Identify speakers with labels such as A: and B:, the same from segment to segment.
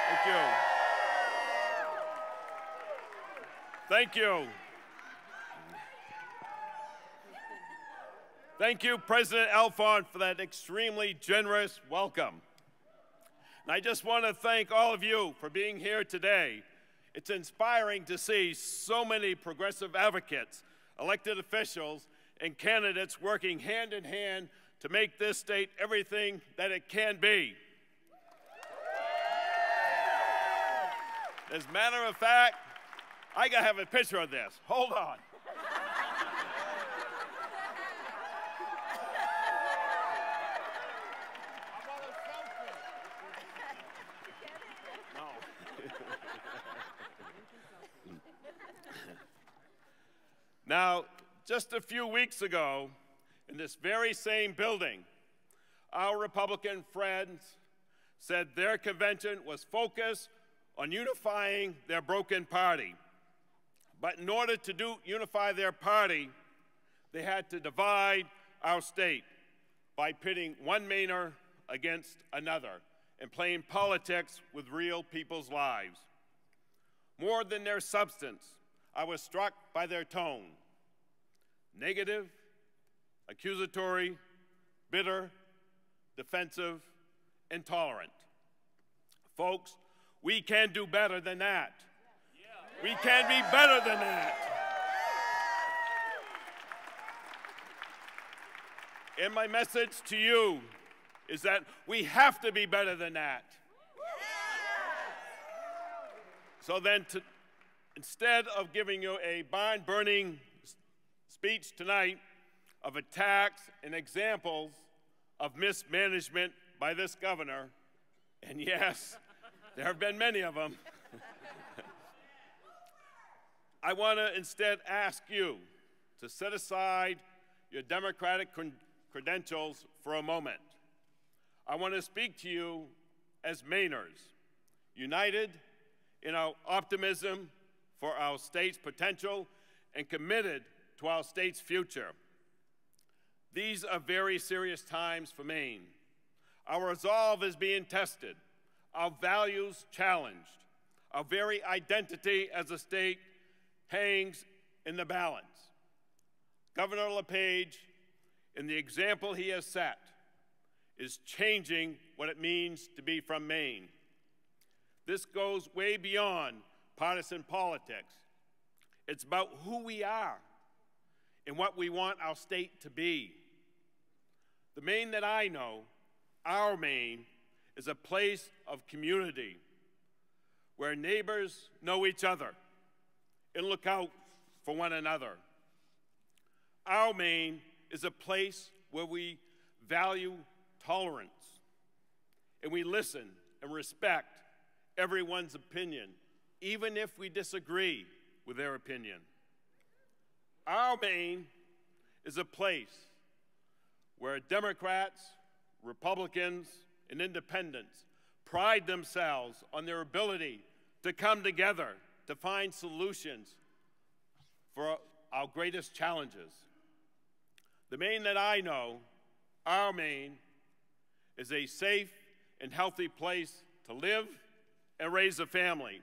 A: Thank you. Thank you. Thank you, President Alfond, for that extremely generous welcome. And I just want to thank all of you for being here today. It's inspiring to see so many progressive advocates, elected officials, and candidates working hand in hand to make this state everything that it can be. As a matter of fact, I gotta have a picture of this. Hold on. Now, just a few weeks ago, in this very same building, our Republican friends said their convention was focused on unifying their broken party. But in order to unify their party, they had to divide our state by pitting one Mainer against another and playing politics with real people's lives. More than their substance, I was struck by their tone. Negative, accusatory, bitter, defensive, intolerant. Folks, we can do better than that. We can be better than that. And my message to you is that we have to be better than that. So then, instead of giving you a barn-burning speech tonight of attacks and examples of mismanagement by this governor, and yes, there have been many of them, I want to instead ask you to set aside your Democratic credentials for a moment. I want to speak to you as Mainers, united in our optimism for our state's potential and committed to our state's future. These are very serious times for Maine. Our resolve is being tested, our values challenged, our very identity as a state hangs in the balance. Governor LePage, in the example he has set, is changing what it means to be from Maine. This goes way beyond partisan politics. It's about who we are and what we want our state to be. The Maine that I know, our Maine, is a place of community where neighbors know each other and look out for one another. Our Maine is a place where we value tolerance and we listen and respect everyone's opinion, even if we disagree with their opinion. Our Maine is a place where Democrats, Republicans, and independents pride themselves on their ability to come together to find solutions for our greatest challenges. The Maine that I know, our Maine, is a safe and healthy place to live and raise a family.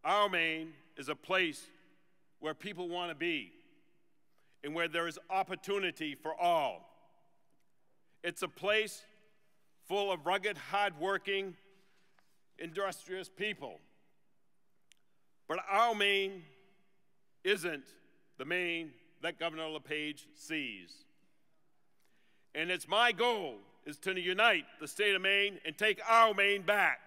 A: Our Maine is a place where people want to be and where there is opportunity for all. It's a place full of rugged, hard-working, industrious people. But our Maine isn't the Maine that Governor LePage sees. And it's my goal is to unite the state of Maine and take our Maine back.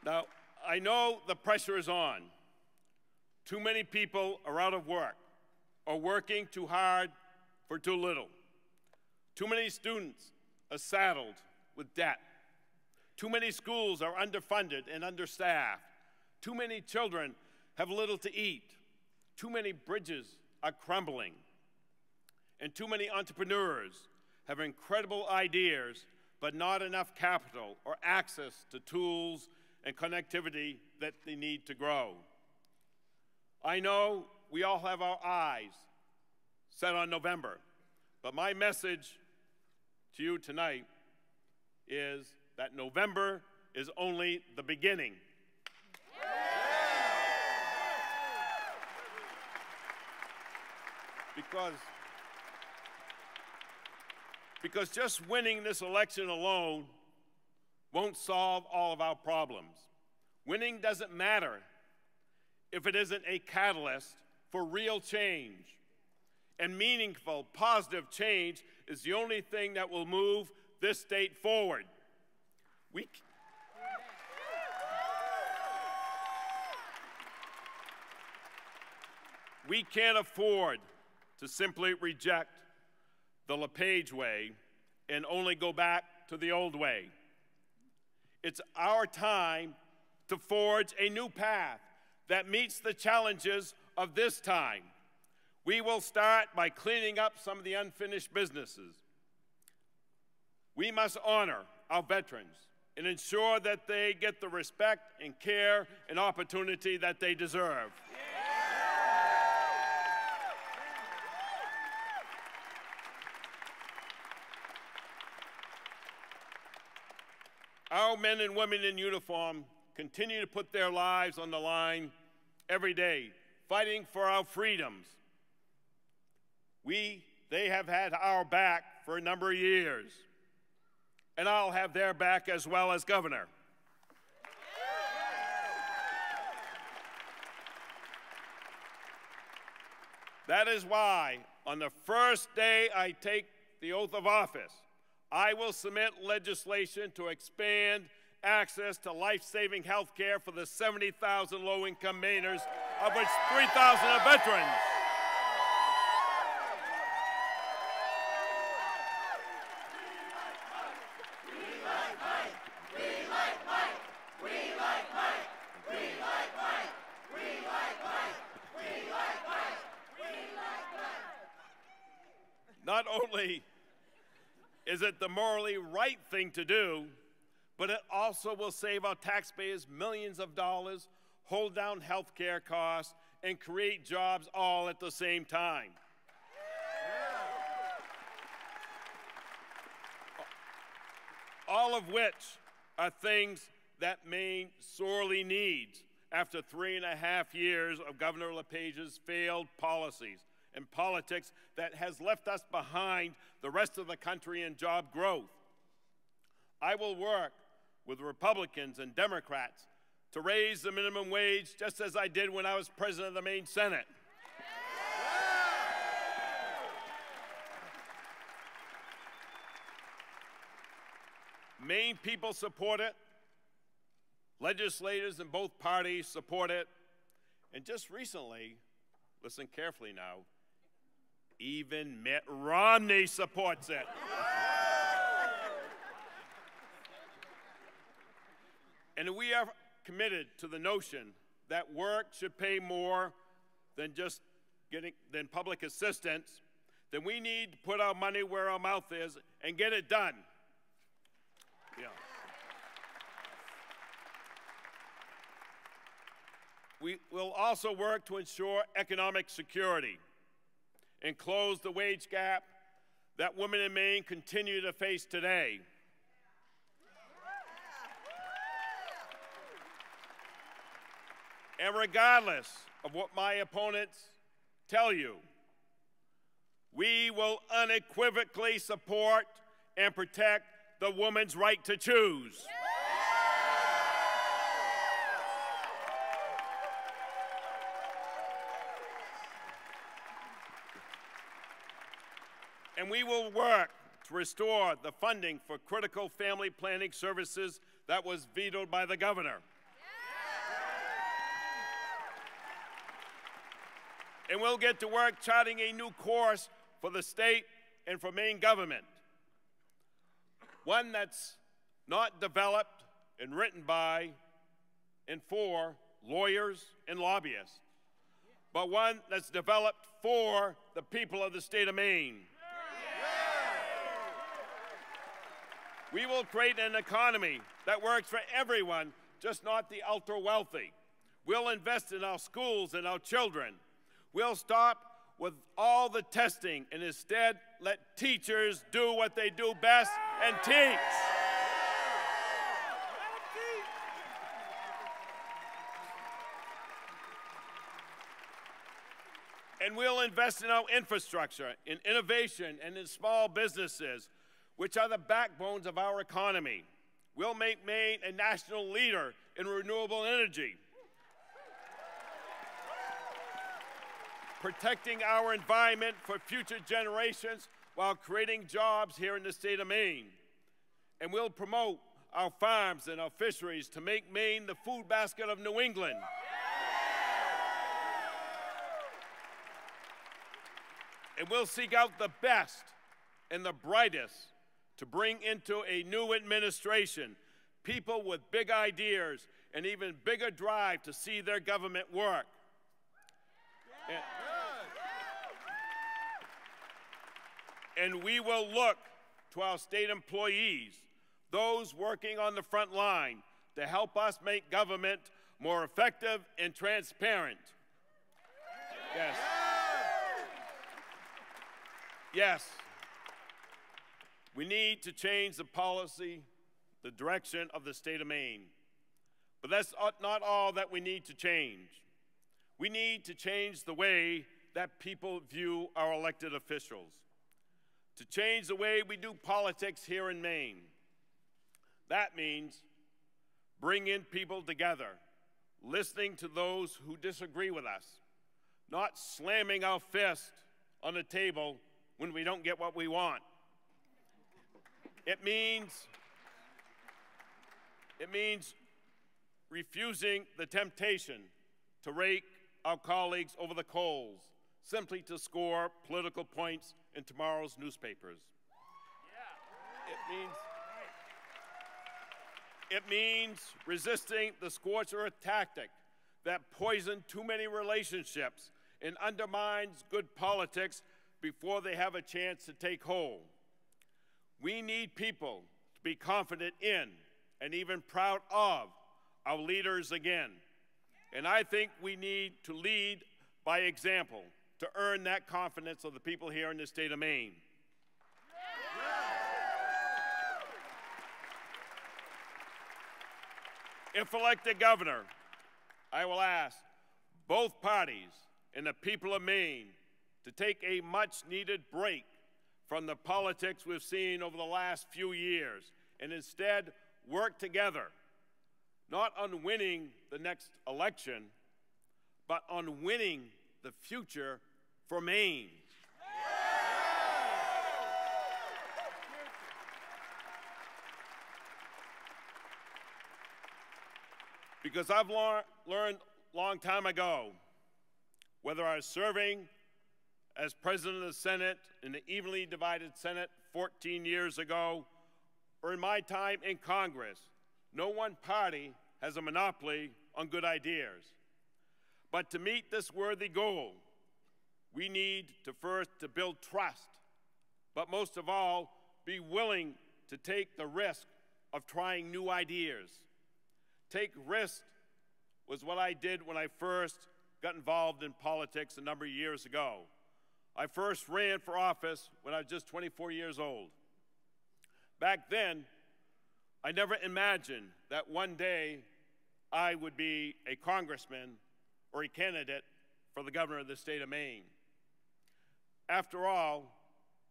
A: Now, I know the pressure is on. Too many people are out of work or working too hard for too little. Too many students are saddled with debt. Too many schools are underfunded and understaffed. Too many children have little to eat. Too many bridges are crumbling. And too many entrepreneurs have incredible ideas, but not enough capital or access to tools and connectivity that they need to grow. I know we all have our eyes set on November, but my message to you tonight is that November is only the beginning. Because just winning this election alone won't solve all of our problems. Winning doesn't matter if it isn't a catalyst for real change. And meaningful, positive change is the only thing that will move this state forward. We can't afford to simply reject the LePage way and only go back to the old way. It's our time to forge a new path that meets the challenges of this time. We will start by cleaning up some of the unfinished businesses. We must honor our veterans and ensure that they get the respect and care and opportunity that they deserve. Our men and women in uniform continue to put their lives on the line every day, fighting for our freedoms. They have had our back for a number of years, and I'll have their back as well as governor. That is why, on the first day I take the oath of office, I will submit legislation to expand access to life-saving health care for the 70,000 low-income Mainers, of which 3,000 are veterans. Not only is it the morally right thing to do, but it also will save our taxpayers millions of dollars, hold down health care costs, and create jobs all at the same time. All of which are things that Maine sorely needs after 3.5 years of Governor LePage's failed policies and politics that has left us behind the rest of the country in job growth. I will work with Republicans and Democrats to raise the minimum wage just as I did when I was president of the Maine Senate. Maine people support it. Legislators in both parties support it. And just recently, listen carefully now, even Mitt Romney supports it. And we are committed to the notion that work should pay more than just than public assistance, then we need to put our money where our mouth is and get it done. Yeah. We will also work to ensure economic security and close the wage gap that women in Maine continue to face today. And regardless of what my opponents tell you, we will unequivocally support and protect the woman's right to choose. And we will work to restore the funding for critical family planning services that was vetoed by the governor. And we'll get to work charting a new course for the state and for Maine government. One that's not developed and written by and for lawyers and lobbyists, but one that's developed for the people of the state of Maine. We will create an economy that works for everyone, just not the ultra-wealthy. We'll invest in our schools and our children. We'll stop with all the testing and instead let teachers do what they do best and teach. And we'll invest in our infrastructure, in innovation, and in small businesses, which are the backbones of our economy. We'll make Maine a national leader in renewable energy, protecting our environment for future generations while creating jobs here in the state of Maine. And we'll promote our farms and our fisheries to make Maine the food basket of New England. And we'll seek out the best and the brightest to bring into a new administration, people with big ideas and even bigger drive to see their government work. And we will look to our state employees, those working on the front line, to help us make government more effective and transparent. Yes. Yes. We need to change the policy, the direction of the state of Maine. But that's not all that we need to change. We need to change the way that people view our elected officials, to change the way we do politics here in Maine. That means bringing people together, listening to those who disagree with us, not slamming our fist on the table when we don't get what we want. It means refusing the temptation to rake our colleagues over the coals simply to score political points in tomorrow's newspapers. It means resisting the scorched earth tactic that poisons too many relationships and undermines good politics before they have a chance to take hold. We need people to be confident in and even proud of our leaders again. And I think we need to lead by example to earn that confidence of the people here in the state of Maine. If elected governor, I will ask both parties and the people of Maine to take a much-needed break from the politics we've seen over the last few years and instead work together, not on winning the next election, but on winning the future for Maine. Because I've learned a long time ago, whether I was serving as president of the Senate in the evenly divided Senate 14 years ago, or in my time in Congress, no one party has a monopoly on good ideas. But to meet this worthy goal, we need to first build trust, but most of all, be willing to take the risk of trying new ideas. Take risk was what I did when I first got involved in politics a number of years ago. I first ran for office when I was just 24 years old. Back then, I never imagined that one day I would be a congressman or a candidate for the governor of the state of Maine. After all,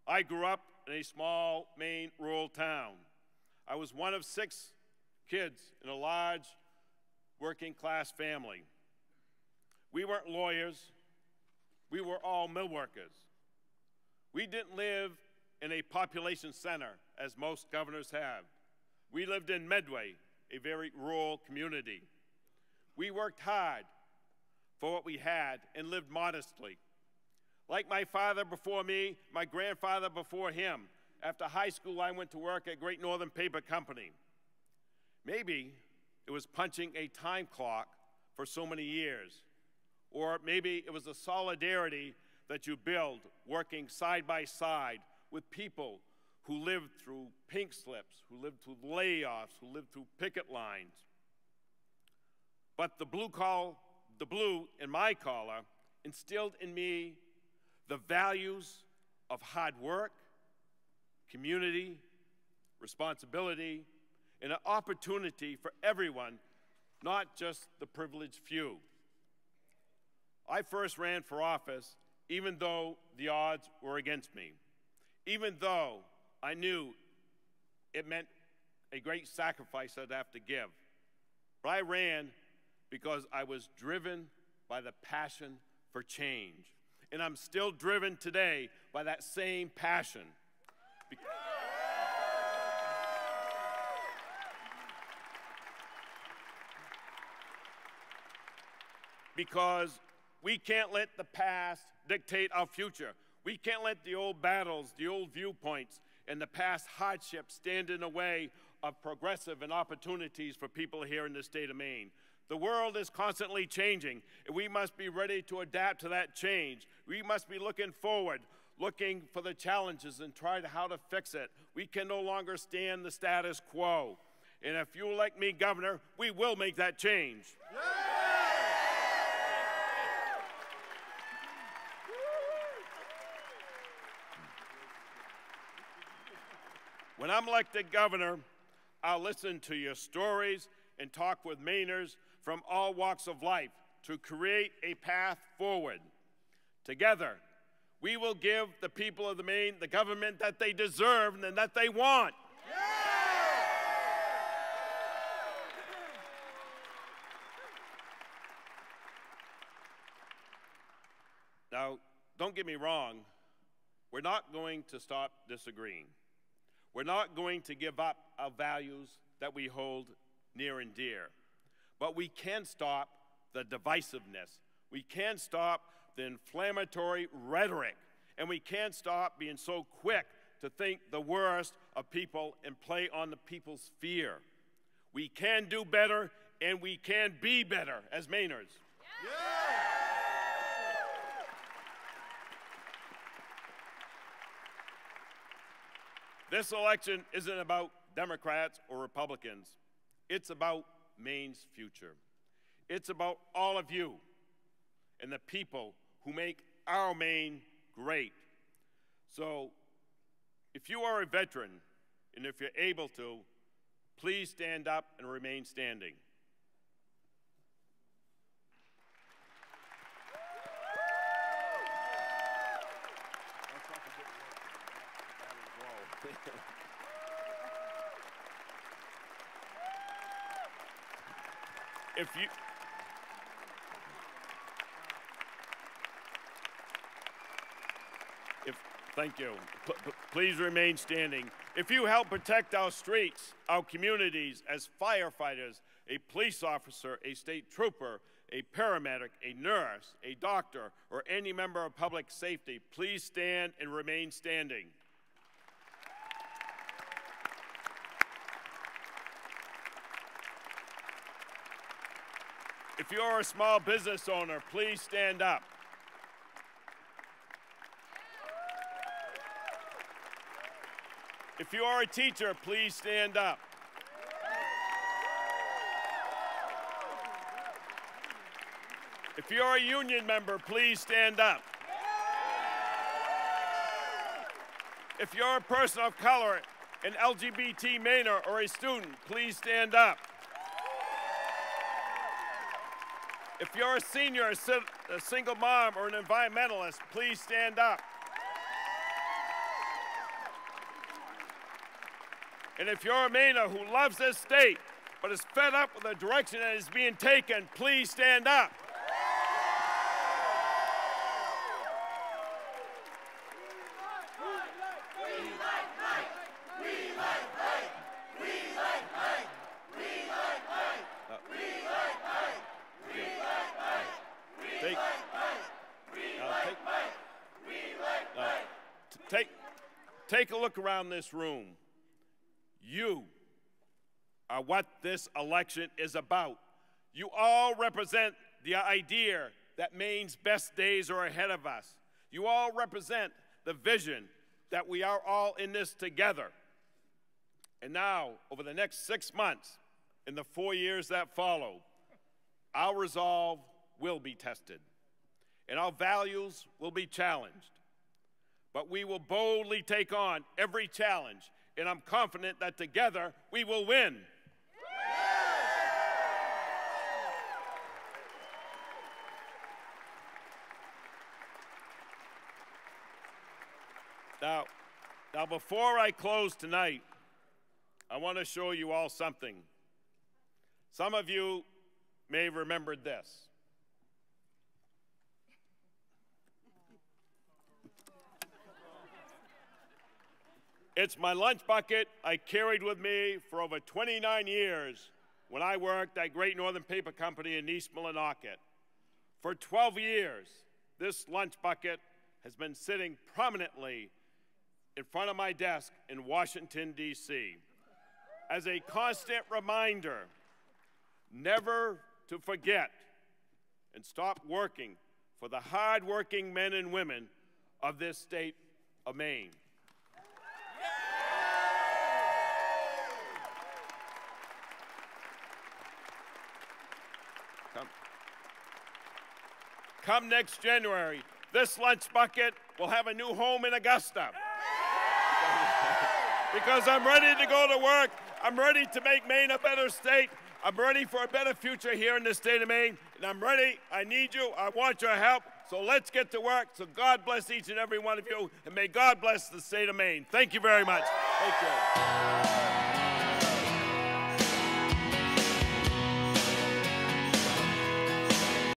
A: I grew up in a small Maine rural town. I was one of 6 kids in a large working-class family. We weren't lawyers. We were all mill workers. We didn't live in a population center, as most governors have. We lived in Medway, a very rural community. We worked hard for what we had and lived modestly. Like my father before me, my grandfather before him, after high school I went to work at Great Northern Paper Company. Maybe it was punching a time clock for so many years. Or maybe it was the solidarity that you build working side by side with people who lived through pink slips, who lived through layoffs, who lived through picket lines. But the blue-collar the blue in my collar instilled in me the values of hard work, community, responsibility, and an opportunity for everyone, not just the privileged few. I first ran for office even though the odds were against me, even though I knew it meant a great sacrifice I'd have to give. But I ran because I was driven by the passion for change. And I'm still driven today by that same passion. Because we can't let the past dictate our future. We can't let the old battles, the old viewpoints, and the past hardships stand in the way of progressive and opportunities for people here in the state of Maine. The world is constantly changing, and we must be ready to adapt to that change. We must be looking forward, looking for the challenges and try how to fix it. We can no longer stand the status quo. And if you elect me governor, we will make that change. Yeah! When I'm elected governor, I'll listen to your stories and talk with Mainers from all walks of life to create a path forward. Together, we will give the people of the Maine the government that they deserve and that they want. Now, don't get me wrong, we're not going to stop disagreeing. We're not going to give up our values that we hold near and dear. But we can stop the divisiveness. We can stop the inflammatory rhetoric. And we can stop being so quick to think the worst of people and play on the people's fear. We can do better, and we can be better as Mainers. Yeah. This election isn't about Democrats or Republicans. It's about Maine's future. It's about all of you and the people who make our Maine great. So, if you are a veteran, and if you're able to, please stand up and remain standing. Thank you. Please remain standing. If you help protect our streets, our communities as firefighters, a police officer, a state trooper, a paramedic, a nurse, a doctor, or any member of public safety, please stand and remain standing. If you're a small business owner, please stand up. If you are a teacher, please stand up. If you're a union member, please stand up. If you're a person of color, an LGBT Mainer, or a student, please stand up. If you're a senior, a single mom, or an environmentalist, please stand up. And if you're a Mainer who loves this state but is fed up with the direction that is being taken, please stand up. Take a look around this room. You are what this election is about. You all represent the idea that Maine's best days are ahead of us. You all represent the vision that we are all in this together. And now, over the next 6 months, in the 4 years that follow, our resolve will be tested, and our values will be challenged. But we will boldly take on every challenge, and I'm confident that together we will win. Now, before I close tonight, I want to show you all something. Some of you may have remembered this. It's my lunch bucket I carried with me for over 29 years when I worked at Great Northern Paper Company in East Millinocket. For 12 years, this lunch bucket has been sitting prominently in front of my desk in Washington, D.C. as a constant reminder never to forget and stop working for the hard-working men and women of this state of Maine. Come next January, this lunch bucket will have a new home in Augusta. Because I'm ready to go to work. I'm ready to make Maine a better state. I'm ready for a better future here in the state of Maine. And I'm ready. I need you. I want your help. So let's get to work. So God bless each and every one of you. And may God bless the state of Maine. Thank you very much. Thank you.